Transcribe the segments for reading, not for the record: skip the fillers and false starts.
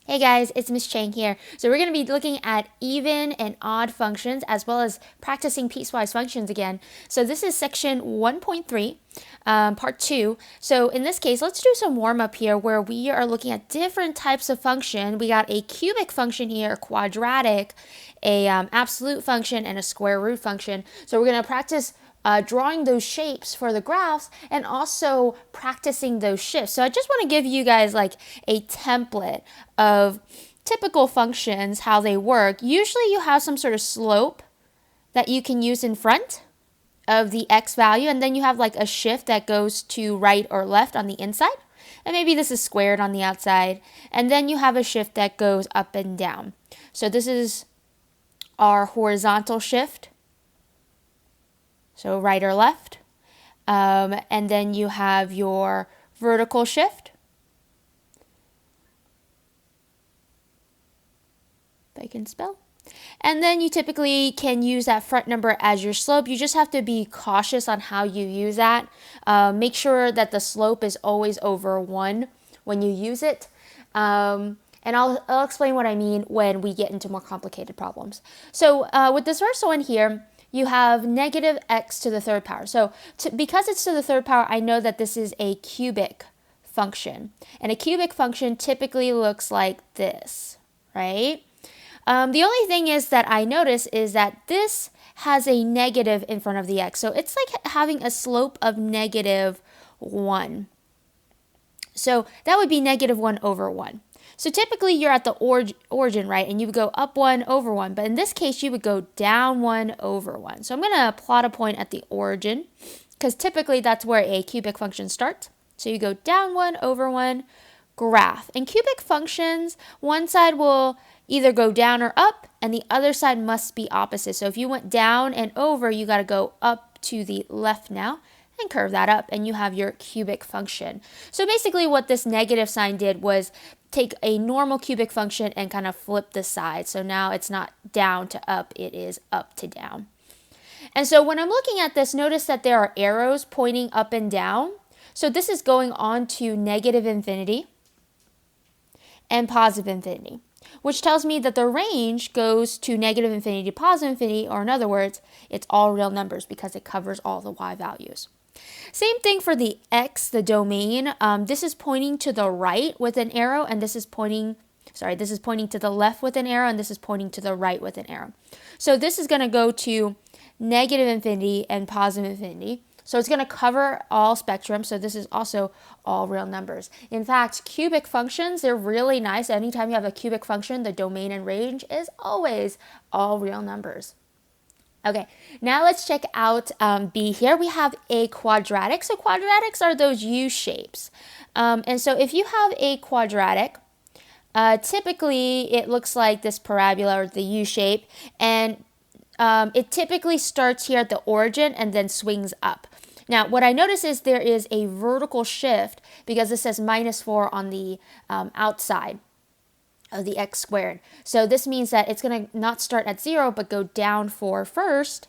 Hey guys, it's Miss Chang here. So we're going to be looking at even and odd functions as well as practicing piecewise functions again. So this is section 1.3, part 2. So in this case, let's do some warm up here where we are looking at different types of function. We got a cubic function here, a quadratic, a absolute function, and a square root function. So we're going to practice drawing those shapes for the graphs and also practicing those shifts. So I just want to give you guys like a template of typical functions, how they work. Usually you have some sort of slope that you can use in front of the x value, and then you have like a shift that goes to right or left on the inside, and maybe this is squared on the outside, and then you have a shift that goes up and down. So this is our horizontal shift, so right or left, and then you have your vertical shift. If I can spell. And then you typically can use that front number as your slope. You just have to be cautious on how you use that. Make sure that the slope is always over 1 when you use it. And I'll explain what I mean when we get into more complicated problems. So with this first one here, you have negative x to the third power. So because it's to the third power, I know that this is a cubic function. And a cubic function typically looks like this, right? The only thing is that I notice is that this has a negative in front of the x. So it's like having a slope of negative 1. So that would be negative 1 over 1. So typically you're at the origin, right? And you would go up 1 over 1. But in this case, you would go down 1 over 1. So I'm going to plot a point at the origin because typically that's where a cubic function starts. So you go down 1 over 1, graph. And cubic functions, one side will either go down or up, and the other side must be opposite. So if you went down and over, you got to go up to the left now and curve that up, and you have your cubic function. So basically what this negative sign did was take a normal cubic function and kind of flip the side. So now it's not down to up, it is up to down. And so when I'm looking at this, notice that there are arrows pointing up and down. So this is going on to negative infinity and positive infinity, which tells me that the range goes to negative infinity to positive infinity, or in other words, it's all real numbers because it covers all the y values. Same thing for the x, the domain. This is pointing to the right with an arrow, and this is pointing to the left with an arrow, and this is pointing to the right with an arrow. So this is going to go to negative infinity and positive infinity. So it's going to cover all spectrum. So this is also all real numbers. In fact, cubic functions, they're really nice. Anytime you have a cubic function, the domain and range is always all real numbers. Okay, now let's check out B here. We have a quadratic. So quadratics are those U shapes. And so if you have a quadratic, typically it looks like this parabola or the U shape. And it typically starts here at the origin and then swings up. Now, what I notice is there is a vertical shift because it says -4 on the outside of the x squared. So this means that it's going to not start at 0, but go down 4 first.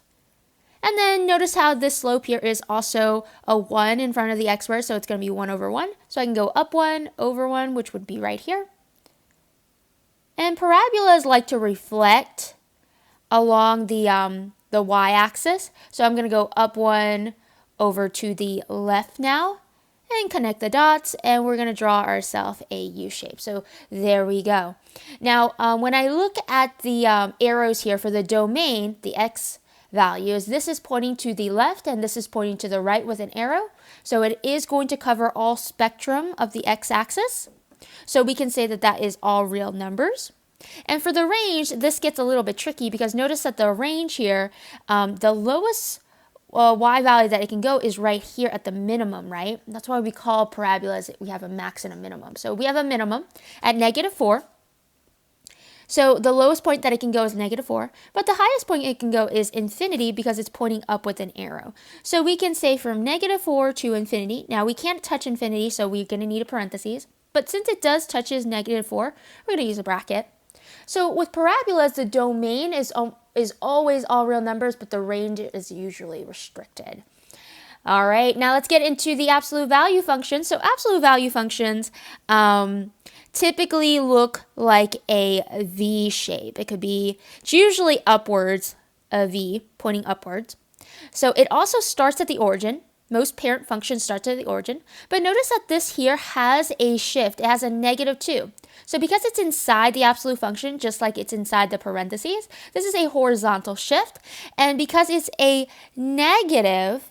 And then notice how this slope here is also a 1 in front of the x squared, so it's going to be 1 over 1. So I can go up 1 over 1, which would be right here. And parabolas like to reflect along the y-axis. So I'm going to go up 1 over to the left now and connect the dots, and we're going to draw ourselves a U shape. So there we go. Now, when I look at the arrows here for the domain, the x values, this is pointing to the left and this is pointing to the right with an arrow. So it is going to cover all spectrum of the x-axis. So we can say that that is all real numbers. And for the range, this gets a little bit tricky because notice that the range here, the lowest y value that it can go is right here at the minimum, right? That's why we call parabolas, we have a max and a minimum. So we have a minimum at -4. So the lowest point that it can go is -4, but the highest point it can go is infinity because it's pointing up with an arrow. So we can say from -4 to infinity. Now we can't touch infinity, so we're going to need a parentheses. But since it does touches -4, we're going to use a bracket. So with parabolas, the domain is always all real numbers, but the range is usually restricted. All right, now let's get into the absolute value function. So absolute value functions, typically look like a V shape. It's usually upwards, a V pointing upwards. So it also starts at the origin. Most parent functions start at the origin. But notice that this here has a shift. It has a -2. So because it's inside the absolute function, just like it's inside the parentheses, this is a horizontal shift. And because it's a negative,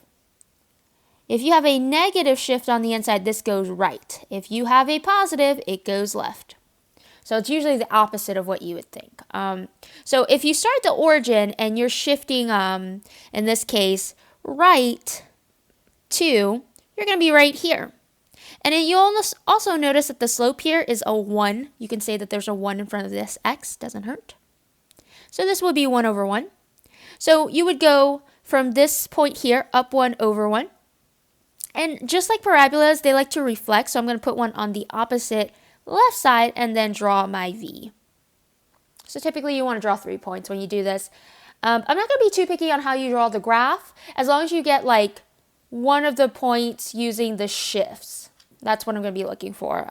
if you have a negative shift on the inside, this goes right. If you have a positive, it goes left. So it's usually the opposite of what you would think. So if you start at the origin and you're shifting, in this case, right 2, you're going to be right here. And then you'll also notice that the slope here is a 1. You can say that there's a 1 in front of this x, doesn't hurt. So this would be 1/1. So you would go from this point here up 1/1. And just like parabolas, they like to reflect. So I'm going to put one on the opposite left side and then draw my V. So typically you want to draw 3 points when you do this. I'm not going to be too picky on how you draw the graph, as long as you get like one of the points using the shifts. That's what I'm going to be looking for.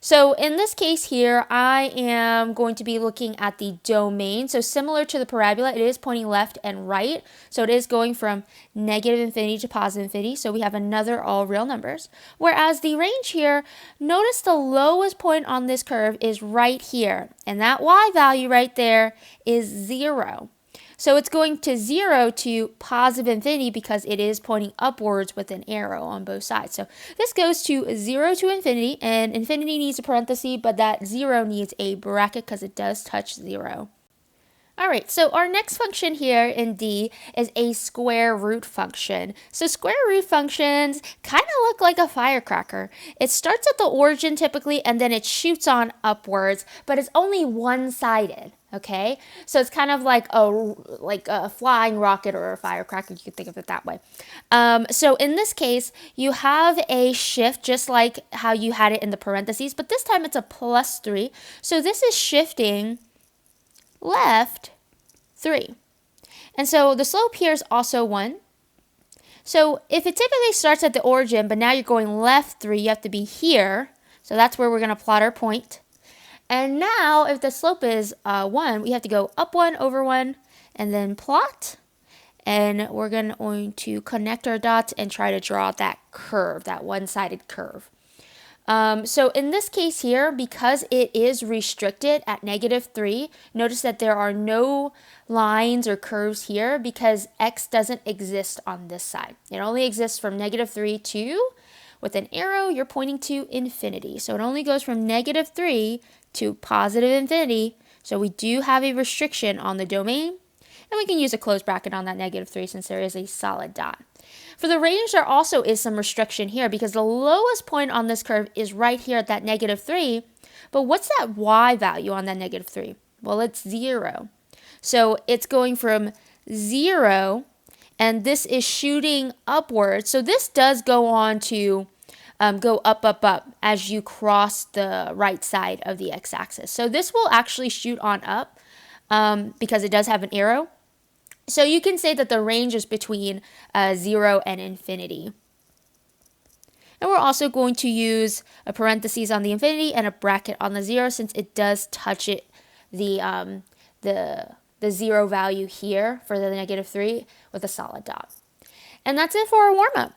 So in this case here, I am going to be looking at the domain. So similar to the parabola, it is pointing left and right. So it is going from -infinity to +infinity. So we have another all real numbers. Whereas the range here, notice the lowest point on this curve is right here. And that y value right there is 0. So it's going to 0 to +infinity because it is pointing upwards with an arrow on both sides. So this goes to 0 to infinity, and infinity needs a parenthesis, but that 0 needs a bracket because it does touch 0. All right, so our next function here in D is a square root function. So square root functions kind of look like a firecracker. It starts at the origin typically, and then it shoots on upwards, but it's only one-sided. Okay, so it's kind of like a flying rocket or a firecracker. You could think of it that way. So in this case, you have a shift just like how you had it in the parentheses, but this time it's a +3. So this is shifting left 3. And so the slope here is also 1. So if it typically starts at the origin, but now you're going left 3, you have to be here. So that's where we're going to plot our point. And now, if the slope is 1, we have to go up 1/1 and then plot. And we're going to connect our dots and try to draw that curve, that one-sided curve. So in this case here, because it is restricted at -3, notice that there are no lines or curves here because x doesn't exist on this side. It only exists from -3 to, with an arrow, you're pointing to infinity. So it only goes from -3 to +infinity. So we do have a restriction on the domain, and we can use a close bracket on that -3 since there is a solid dot. For the range, there also is some restriction here because the lowest point on this curve is right here at that -3. But what's that y value on that -3? Well, it's 0. So it's going from 0, and this is shooting upwards. So this does go on to go up, up, up as you cross the right side of the x-axis. So this will actually shoot on up because it does have an arrow. So you can say that the range is between 0 and infinity. And we're also going to use a parenthesis on the infinity and a bracket on the 0 since it does touch it, the 0 value here for the -3 with a solid dot. And that's it for our warm-up.